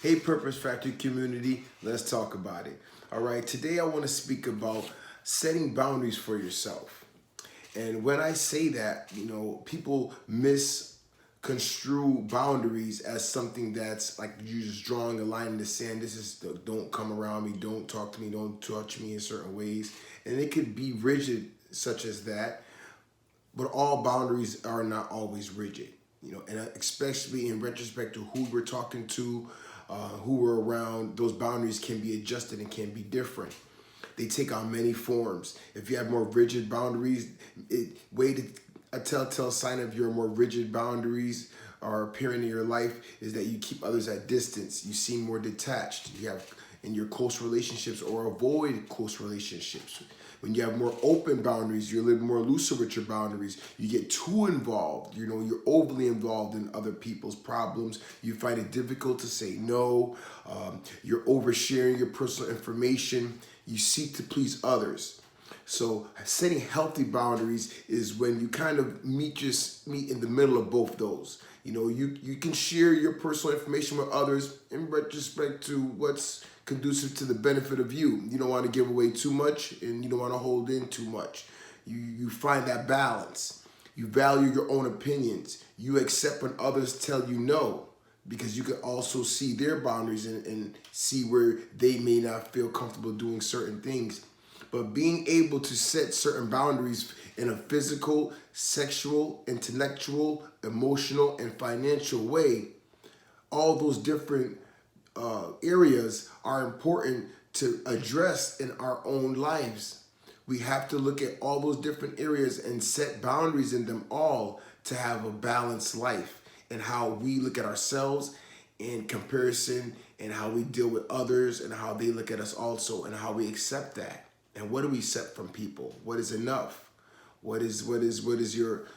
Hey, Purpose Factory community, let's talk about it. All right, today I want to speak about setting boundaries for yourself. And when I say that, people misconstrue boundaries as something that's like you just drawing a line in the sand. This is don't come around me, don't talk to me, don't touch me in certain ways. And it could be rigid, such as that, but all boundaries are not always rigid. And especially in retrospect to who we're talking to, who we're around, those boundaries can be adjusted and can be different. They take on many forms. If you have more rigid boundaries, a telltale sign of your more rigid boundaries are appearing in your life is that you keep others at distance. You seem more detached. You have in your close relationships or avoid close relationships. When you have more open boundaries, you're a little more looser with your boundaries. You get too involved. You're overly involved in other people's problems. You find it difficult to say no. You're oversharing your personal information. You seek to please others. So setting healthy boundaries is when you kind of meet in the middle of both those. You can share your personal information with others in retrospect to what's conducive to the benefit of you. You don't want to give away too much and you don't want to hold in too much. You find that balance. You value your own opinions. You accept when others tell you no, because you can also see their boundaries and see where they may not feel comfortable doing certain things. But being able to set certain boundaries in a physical, sexual, intellectual, emotional, and financial way, all those different areas are important to address in our own lives. We have to look at all those different areas and set boundaries in them all to have a balanced life, and how we look at ourselves in comparison, and how we deal with others and how they look at us also, and how we accept that. And what do we accept from people? What is enough? What is your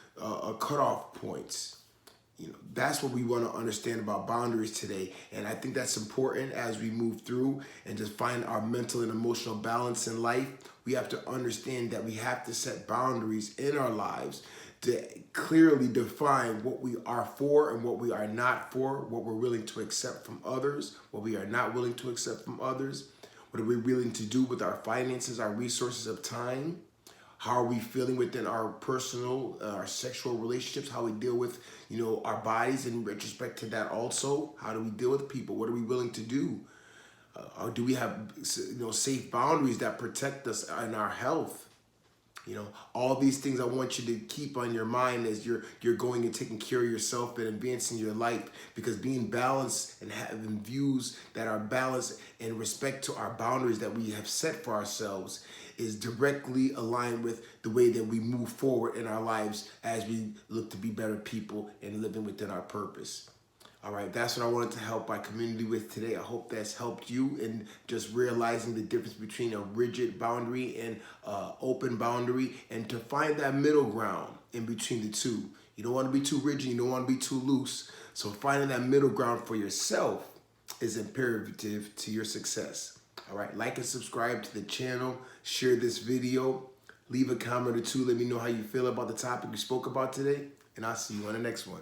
cutoff points? That's what we want to understand about boundaries today. And I think that's important as we move through and just find our mental and emotional balance in life. We have to understand that we have to set boundaries in our lives to clearly define what we are for and what we are not for, what we're willing to accept from others, what we are not willing to accept from others, what are we willing to do with our finances, our resources of time. How are we feeling within our personal, our sexual relationships? How we deal with, our bodies in retrospect to that also? How do we deal with people? What are we willing to do? Or do we have, safe boundaries that protect us and our health? All these things I want you to keep on your mind as you're going and taking care of yourself and advancing your life, because being balanced and having views that are balanced in respect to our boundaries that we have set for ourselves is directly aligned with the way that we move forward in our lives as we look to be better people and living within our purpose. All right, that's what I wanted to help my community with today. I hope that's helped you in just realizing the difference between a rigid boundary and open boundary, and to find that middle ground in between the two. You don't want to be too rigid, you don't want to be too loose. So finding that middle ground for yourself is imperative to your success. All right, like and subscribe to the channel, share this video, leave a comment or two, let me know how you feel about the topic we spoke about today, and I'll see you on the next one.